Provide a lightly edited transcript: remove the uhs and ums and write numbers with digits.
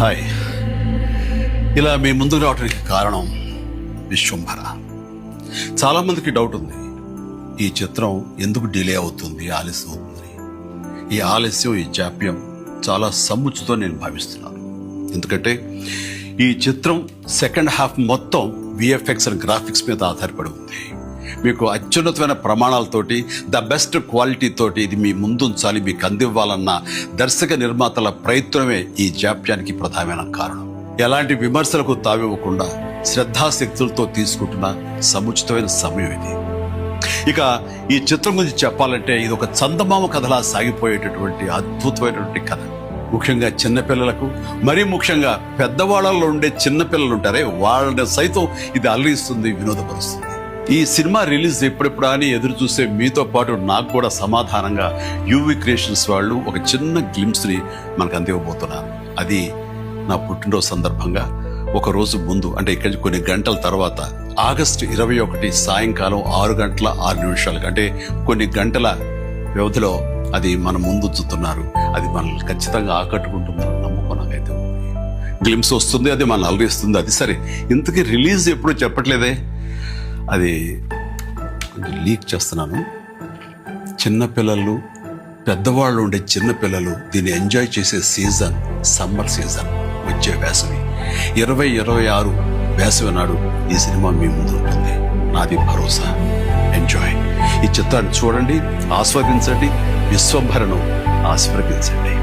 Hi, ఇలా మీ ముందుకు రావడానికి కారణం విశ్వంభర. చాలామందికి డౌట్ ఉంది, ఈ చిత్రం ఎందుకు డిలే అవుతుంది, ఆలస్యం అవుతుంది. ఈ ఆలస్యం, ఈ జాప్యం చాలా సముచితం నేను భావిస్తున్నాను. ఎందుకంటే ఈ చిత్రం సెకండ్ హాఫ్ మొత్తం విఎఫ్ఎక్స్ అండ్ గ్రాఫిక్స్ మీద ఆధారపడి ఉంది. మీకు అత్యున్నతమైన ప్రమాణాలతోటి, ద బెస్ట్ క్వాలిటీ తోటి ఇది మీ ముందుంచాలి, మీకు అందివ్వాలన్న దర్శక నిర్మాతల ప్రయత్నమే ఈ జాప్యానికి ప్రధానమైన కారణం. ఎలాంటి విమర్శలకు తావివ్వకుండా శ్రద్ధాశక్తులతో తీసుకుంటున్న సముచితమైన సమయం ఇది. ఇక ఈ చిత్రం గురించి చెప్పాలంటే ఇది ఒక చందమామ కథలా సాగిపోయేటటువంటి అద్భుతమైనటువంటి కథ. ముఖ్యంగా చిన్నపిల్లలకు, మరీ ముఖ్యంగా పెద్దవాళ్ళలో ఉండే చిన్నపిల్లలు ఉంటారే, వాళ్ళని సైతం ఇది అలరిస్తుంది, వినోదపరుస్తుంది. ఈ సినిమా రిలీజ్ ఎప్పుడెప్పుడా అని ఎదురు చూసే మీతో పాటు నాకు కూడా సమాధానంగా యూవి క్రియేషన్స్ వాళ్ళు ఒక చిన్న గ్లిమ్స్ ని మనకు అందివ్వబోతున్నారు. అది నా పుట్టినరోజు సందర్భంగా ఒక రోజు ముందు, అంటే ఇక్కడి కొన్ని గంటల తర్వాత, ఆగస్టు 21 సాయంకాలం 6:06 అంటే కొన్ని గంటల వ్యవధిలో అది మన ముందు ఉంచుతున్నారు. అది మనల్ని ఖచ్చితంగా ఆకట్టుకుంటుందని నమ్మకం నాకైతే ఉంది. గ్లిమ్స్ వస్తుంది, అది మనల్ని అలరిస్తుంది. అది సరే, ఇంతకీ రిలీజ్ ఎప్పుడు చెప్పట్లేదే, అది లీక్ చేస్తున్నాను. చిన్నపిల్లలు, పెద్దవాళ్ళు ఉండే చిన్నపిల్లలు దీన్ని ఎంజాయ్ చేసే సీజన్ సమ్మర్ సీజన్, వచ్చే వేసవి 2026 వేసవి నాడు ఈ సినిమా మీ ముందు ఉంటుంది. నాది భరోసా. ఎంజాయ్. ఈ చిత్రాన్ని చూడండి, ఆస్వాదించండి, విశ్వంభరను ఆస్వాదించండి.